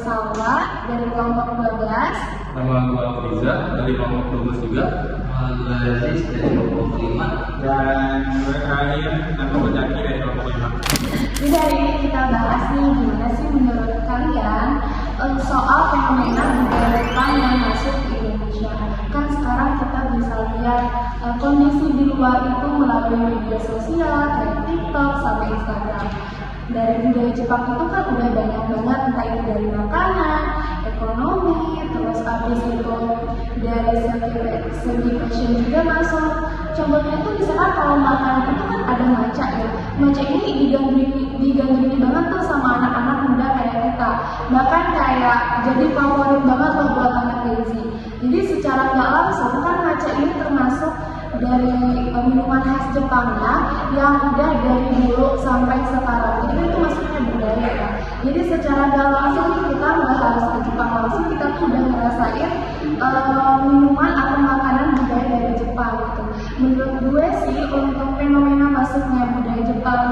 Salwa dari kelompok 12. Nama gue Riza dari kelompok 12 juga. Nama gue Aziz dari kelompok 5. Dan gue Ryan, nama gue Zaki dari kelompok 5. Jadi hari ini kita bahas nih gimana sih menurut kalian soal fenomena budaya Jepang yang masuk ke Indonesia. Kan sekarang kita bisa lihat kondisi di luar itu melalui media sosial kayak TikTok sampai Instagram. Dari budaya Jepang itu kan udah banyak banget, entah itu dari makanan, ekonomi, terus habis itu dari segi fashion juga masuk. Contohnya itu misalkan kalau makanan itu kan ada matcha ya. Matcha ini digandrungi banget tuh sama anak-anak muda kayak kita. Bahkan kayak jadi favorit banget loh buat anak Gen Z. Jadi secara nggak langsung kan matcha ini termasuk dari minuman khas Jepang ya, yang udah dari dulu sampai sekarang. Jadi itu maksudnya budaya ya. Jadi secara nggak langsung kita nggak harus ke Jepang langsung, kita tuh udah ngerasain minuman atau makanan budaya dari Jepang gitu. Menurut gue sih untuk fenomena masuknya budaya Jepang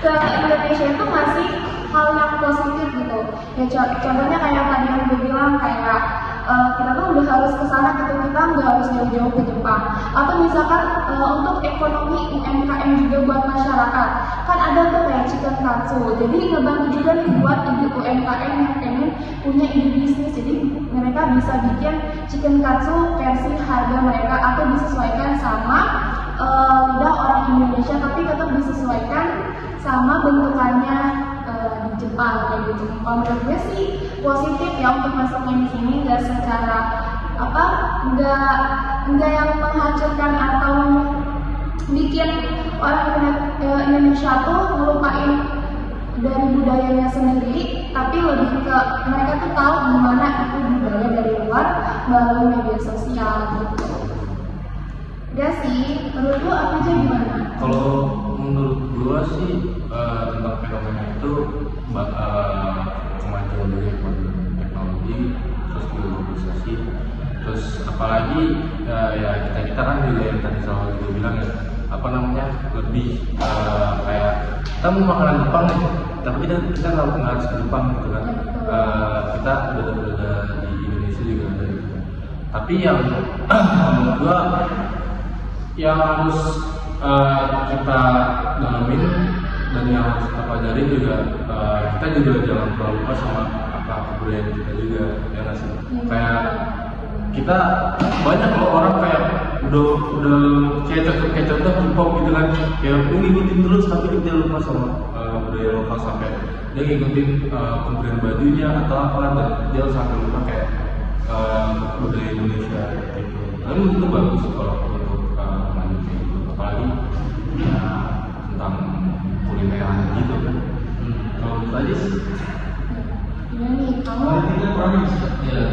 ke Indonesia itu masih hal yang positif gitu. Ya contohnya kayak tadi yang gue bilang kayak kita tuh udah harus ke sana gitu, kita nggak harus jauh-jauh ke Jepang. Atau misalkan untuk ekonomi UMKM juga buat masyarakat, kan ada tuh kayak chicken katsu. Jadi ngebantu juga nih buat ide UMKM yang pengen punya ide bisnis. Jadi mereka bisa bikin chicken katsu versi harga mereka atau disesuaikan sama lidah orang Indonesia, tapi tetap disesuaikan sama bentukannya di Jepang kayak gitu. Kalau menurut gue sih positif ya untuk masuknya di sini, nggak secara nggak yang menghancurkan atau bikin orang Indonesia tuh ngelupain dari budayanya sendiri, tapi lebih ke mereka tuh tahu gimana itu budaya dari luar melalui media sosial gitu. Udah sih, menurut lu apa aja gimana? Kalau menurut gue sih tentang fenomena itu kemajuan dari teknologi, terus globalisasi, terus apalagi ya kita kan juga yang tadi Salwa juga bilang ya, lebih kayak kita mau makanan Jepang nih, tapi kita nggak harus ke Jepang gitu kan. Kita udah di Indonesia juga ada gitu. Tapi yang menurut gua yang harus kita dalamin dan yang harus kita pelajari juga, kita juga jangan terlalu lupa sama kebudayaan kita juga, ya nggak sih? Kayak kita banyak loh orang kayak udah kayak contoh K-pop gitu kan, kayak ngikutin terus tapi dia lupa sama budaya lokal, sampai dia ngikutin pemberian bajunya atau apa, dan dia sampai lupa kayak budaya Indonesia gitu. Tapi itu bagus kalau untuk lanjut kayak gitu, apalagi tentang kulineran gitu kan. Kalau menurut aja sih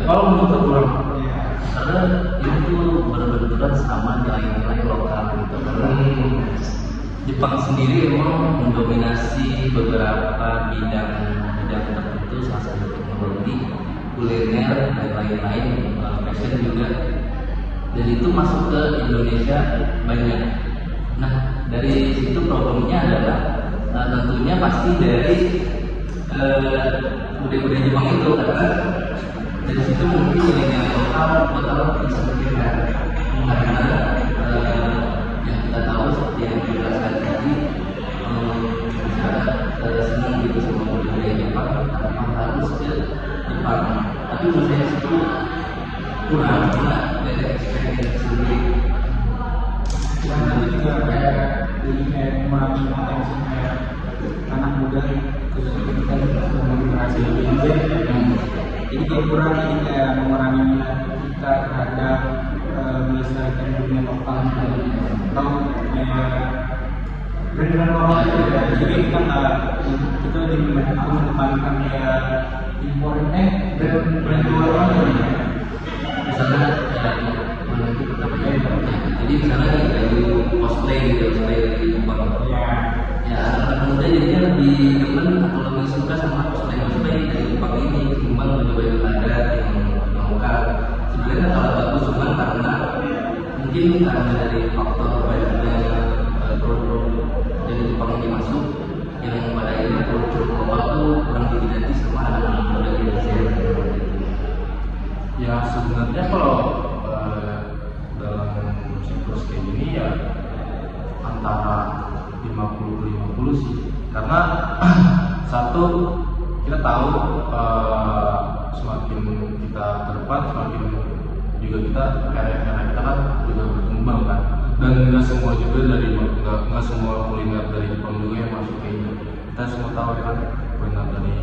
kalau menurut kurang, karena ini tuh berbenturan sama nilai-nilai lokal gitu. Jepang sendiri memang mendominasi beberapa bidang tertentu, salah satu teknologi, kuliner dan lain-lain, fashion juga, dan itu masuk ke Indonesia banyak. Nah, dari situ problemnya adalah tentunya pasti dari budaya Jepang itu, karena dari situ mungkin nilai-nilai lokal bisa berbeda, karena yang kita tahu seperti yang dijelaskan tadi, masyarakat senang gitu sama budaya Jepang, memang harus ke Jepang. Tapi menurut saya itu kurang dari experience sendiri. Itu juga kayak mengurangi potensinya anak muda, khususnya kita generasi Gen Z. Jadi dia kurangi kayak mengurangi minat kita terhadap melestarikan dunia lokal atau brand-brand lokal itu ya. Jadi kita jadi mengedepankan kayak impor brand luar negeri. Misalnya jadi misalnya dari cosplay dari Jepang, ya anak muda jadinya lebih demen atau lebih suka sama cosplay dari Jepang ini, ketimbang baju-baju adat yang lokal. Sebenarnya kalau bagus, cuma karena mungkin karena dari faktor banyaknya produk dari Jepang ini masuk, yang pada akhirnya produk lokal itu kurang diminati sama anak sebenarnya kalau dalam siklus kayak gini ya antara 50-50 sih, karena satu kita tahu semakin kita ke depan semakin juga kita karya kita kan juga berkembang kan, dan nggak semua juga dari nggak semua kuliner dari Jepang juga yang masuk ke Indo. Kita semua tahu kan kuliner dari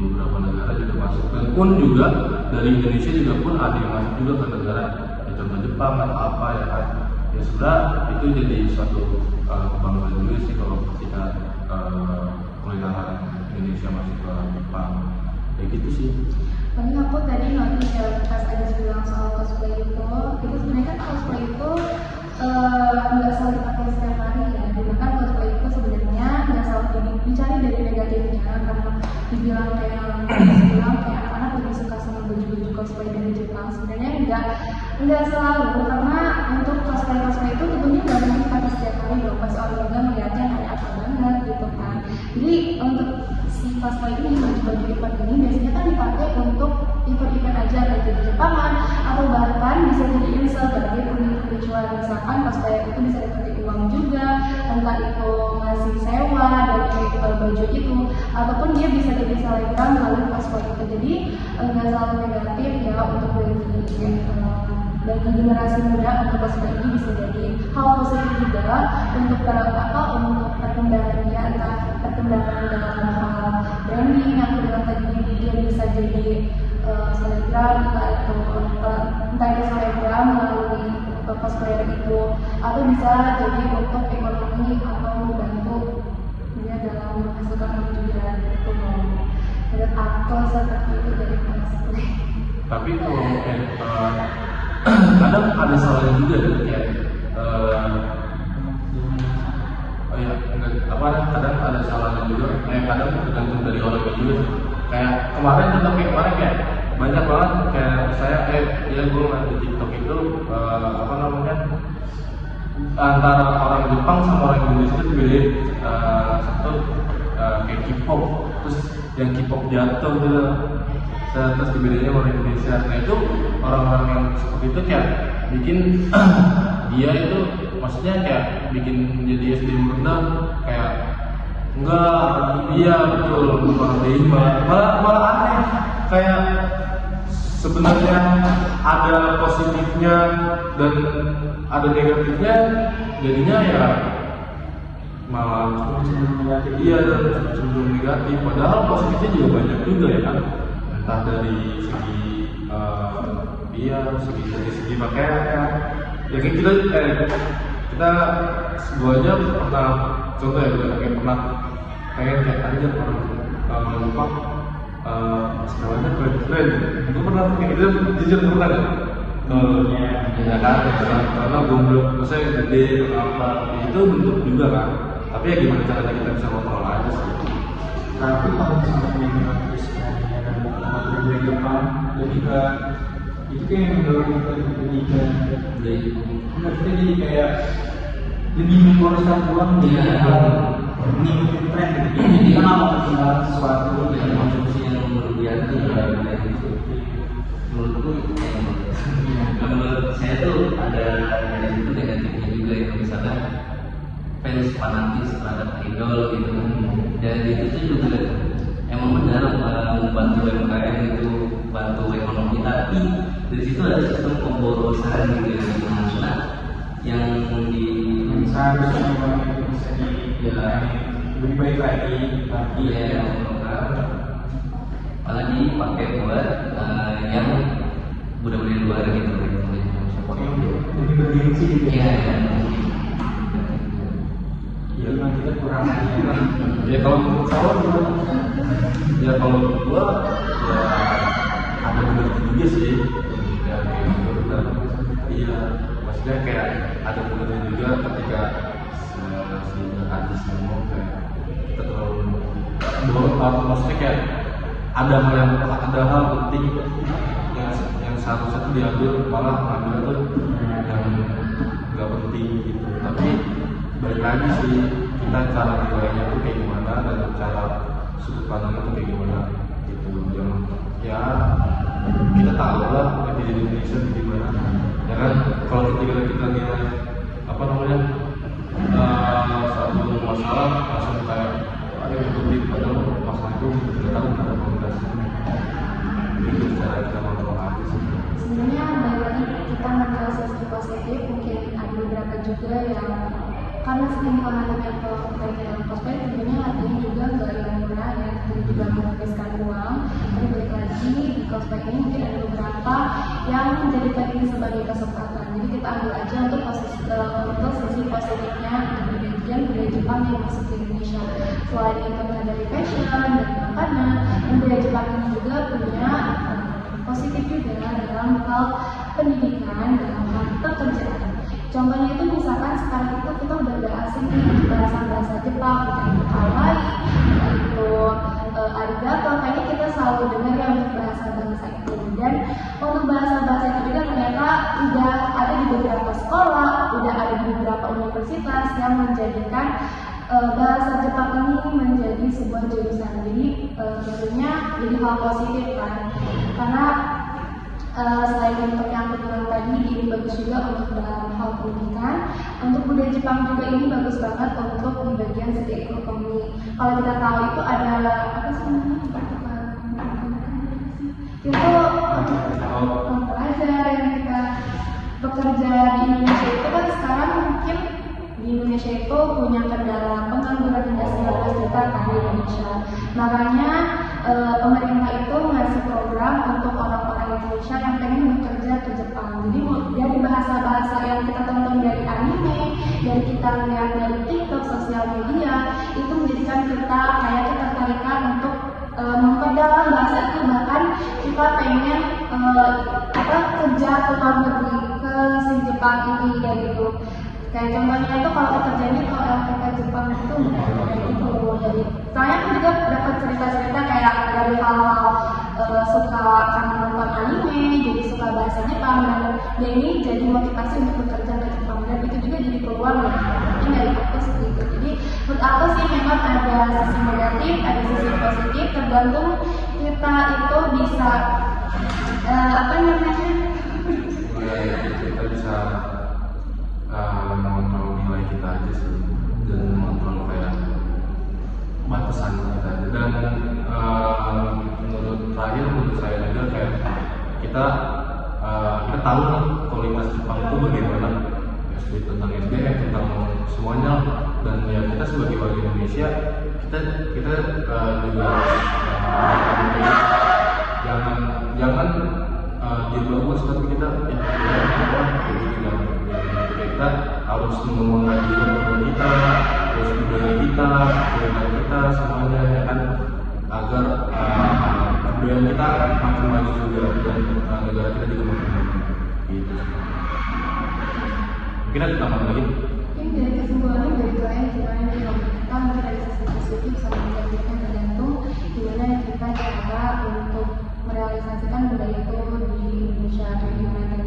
beberapa negara juga masuk, dan pun juga dari Indonesia juga pun ada yang masuk juga ke negara ya, contoh Jepang atau apa ya kan. Ya sudah, itu jadi suatu kebanggaan juga sih kalau ketika kuliner Indonesia masuk ke Jepang, kayak gitu sih. Paling aku tadi notice ya pas ada bilang soal cosplay itu sebenarnya kan cosplay itu nggak selalu dipakai setiap hari ya. Bahkan cosplay itu sebenarnya nggak selalu dicari dari negatifnya, karena dibilang kayak anak-anak lebih suka sama baju-baju cosplay dari Jepang. Sebenarnya nggak selalu, karena untuk cosplay itu tentunya nggak mungkin dipakai setiap hari dong. Pas orang juga melihatnya kayak apa banget gitu kan. Jadi untuk si cosplay ini, baju event ini biasanya kan dipakai untuk event-event aja, kayak di Jepangan atau bahkan bisa dijadiin sebagai penjual. Misalkan cosplay itu bisa dipakai uang juga, entah itu ngasih sewa dari baju itu, ataupun dia bisa jadi selebgram melalui cosplay itu. Jadi nggak selalu negatif ya untuk bagi generasi muda. Untuk cosplay ini bisa jadi hal positif juga untuk perkembangannya, entah perkembangan dalam hal branding atau dengan tadi dia bisa jadi selebgram, entah itu selebgram melalui cosplayer itu, atau bisa jadi untuk ekonomi atau membantu dia dalam menghasilkan uang juga gitu. Menurut aku seperti itu dari cosplay. Tapi kalau kadang ada salahnya juga kayak kadang ada salahnya juga, kadang tergantung dari orangnya juga. Kayak kemarin kayak banyak banget kayak saya ya gue ngeliat di TikTok itu antara orang Jepang sama orang Indonesia itu beda. Satu kayak K-pop, terus yang K-pop jatuh gitu, terus bedanya orang Indonesia. Nah itu orang-orang yang seperti itu kayak bikin dia itu maksudnya kayak bikin jadi SD rendah, kayak enggak, iya betul, malah aneh, kayak sebenarnya ada positifnya dan ada negatifnya, jadinya ya malah cenderung negatif, padahal positifnya juga banyak juga ya kan, entah dari segi dari segi pakaian kan. Ya kita gua aja pernah contoh ya, pernah kayak aja orang lupa sekolahnya keren. Gue pernah kayak gitu, jujur pernah kan? Ya kan, karena gue belum, maksudnya gede atau apa, itu bentuk juga kan. Tapi ya gimana caranya kita bisa kontrol aja sih. Tapi kalau misalnya dari Jepang lebih ke itu kayak mendorong kita lebih ke maksudnya jadi kayak lebih menguruskan uang mengikuti tren gitu. Jadi kan mau ketinggalan sesuatu dengan konsumsi yang berlebihan itu juga itu menurutku menurut saya tuh ada dari itu negatifnya juga ya, misalkan fans fanatis terhadap idol gitu, dan itu tuh juga emang benar membantu UMKM itu, bantu ekonomi, tapi dari situ ada sistem pemborosan gitu ya, yang seharusnya orang itu bisa lebih baik lagi, tapi ya apalagi pakai buat yang budaya luar gitu, lebih bergengsi gitu ya. Ya memang kita kurang Ya kalau menurut saya ya kalau menurut gua ya ada benar juga sih, ya benar. Iya, maksudnya kayak ada benernya juga ketika si artis ngomong kayak kita terlalu maksudnya kayak ada hal penting yang seharusnya tuh diambil, malah ngambil tuh yang nggak penting gitu. Tapi balik lagi sih, kita cara nilainya tuh kayak gimana dan cara sudut pandangnya tuh kayak gimana. gitu. Ya kita tahu lah di Indonesia gimana, ya kan? Kalau kita nilai apa namanya satu masalah langsung kayak ada yang lebih, padahal masalah itu kita tahu ada komunikasi. Itu cara kita kontrol aja sih. Sebenarnya dari kita menjual sisi positif, mungkin ada beberapa juga yang karena saking pengalaman atau terkait cosplay, tentunya artinya juga nggak yang murah ya, jadi juga menghabiskan uang. Tapi balik lagi di cosplay ini mungkin ada beberapa yang menjadikan ini sebagai kesempatan. Jadi kita ambil aja untuk sisi positifnya untuk budaya Jepang yang masuk ke Indonesia. Selain itu dari fashion dan makanan, budaya Jepang ini juga punya positif juga dalam hal pendidikan, dalam hal pekerjaan. Contohnya itu misalkan sekarang itu kita udah asing nih bahasa Jepang, itu kawaii, itu arigato, kayaknya kita selalu dengar ya untuk bahasa itu. Dan untuk bahasa itu juga ternyata udah ada di beberapa sekolah, udah ada di beberapa universitas yang menjadikan bahasa Jepang ini menjadi sebuah jurusan. Jadi tentunya jadi hal positif kan, karena selain untuk yang aku bilang tadi, ini bagus juga untuk dalam hal pendidikan. Untuk budaya Jepang juga ini bagus banget untuk di bagian segi ekonomi. Kalau kita tahu itu ada apa sih namanya? Itu pelajar yang kita bekerja di Indonesia itu kan sekarang mungkin di Indonesia itu punya kendala pengangguran hingga 19 juta kan di Indonesia. Makanya pemerintah itu ngasih program untuk orang-orang Indonesia yang pengen bekerja ke Jepang. Jadi dari bahasa-bahasa yang kita tonton dari anime, dari kita lihat dari TikTok, sosial media, itu menjadikan kita kayak ketertarikan untuk memperdalam bahasa itu. Bahkan kita pengen kerja ke luar negeri, ke si Jepang ini kayak gitu. Kayak contohnya itu kalau pekerjaannya kalau LPK Jepang itu kayak gitu. Jadi soalnya aku juga dapat cerita-cerita kayak dari hal-hal suka karena nonton anime, jadi suka bahasa Jepang, dan ini jadi motivasi untuk bekerja ke Jepang, dan itu juga jadi peluang mungkin dari aku seperti itu. Jadi menurut aku sih memang ada sisi negatif, ada sisi positif, tergantung kita itu bisa apa namanya? Kita bisa mengontrol nilai kita aja sih, dan mengontrol kayak batasan kita aja. Dan menurut saya juga kayak kita tahu nih kualitas Jepang itu bagaimana, ya, tentang SDM, tentang semuanya. Dan ya kita sebagai warga Indonesia kita juga jangan dia bagus, tapi kita kita harus menghadirkan budaya kita, semuanya ya kan, agar budaya kita makin maju juga dan negara kita juga makin maju. Gitu. Mungkin ada tambahan lagi? Ini dari kesimpulannya dari kalian gimana nih kalau kita mungkin dari sisi positif sama negatifnya, tergantung gimana kita cara untuk merealisasikan budaya itu di Indonesia atau di mana.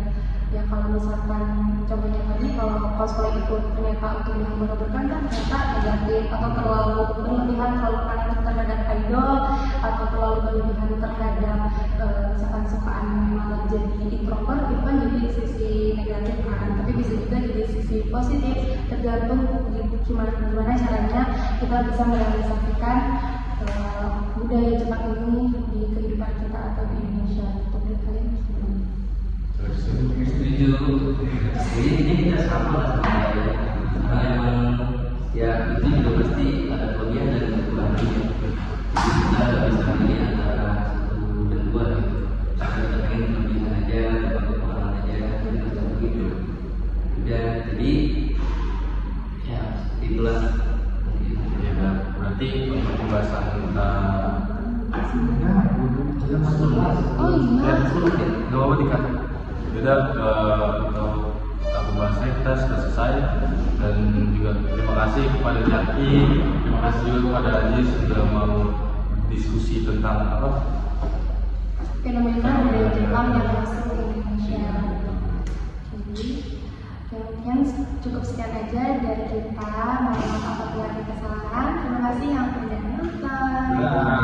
Ya kalau misalkan contohnya tadi kalau cosplay itu ternyata untuk menghambur-hamburkan kan ternyata negatif, atau terlalu berlebihan terhadap idol, atau terlalu berlebihan terhadap misalkan sukaan memang jadi introvert, itu kan jadi sisi negatif kan. Tapi bisa juga jadi sisi positif, tergantung gimana caranya kita bisa merealisasikan budaya Jepang ini di kehidupan kita atau di Indonesia. Untuk kalian setuju. Ini kita sama lah memang ya, itu juga pasti ada kelebihan dan kekurangannya. Jadi kita nggak bisa pilih antara satu dan dua gitu. Kita pengen kelebihan aja, dapat kekurangan aja, dan kita begitu. Udah, jadi ya itulah mungkin. Ya, berarti untuk pembahasan oh iya, nggak apa-apa dikata. Udah untuk pembahasannya kita sudah selesai, dan juga terima kasih kepada Jaki, terima kasih juga kepada Aziz sudah mau diskusi tentang apa fenomena budaya Jepang yang masuk ke Indonesia. Jadi mungkin cukup sekian aja dari kita. Mohon maaf apabila ada kesalahan. Terima kasih yang sudah menonton.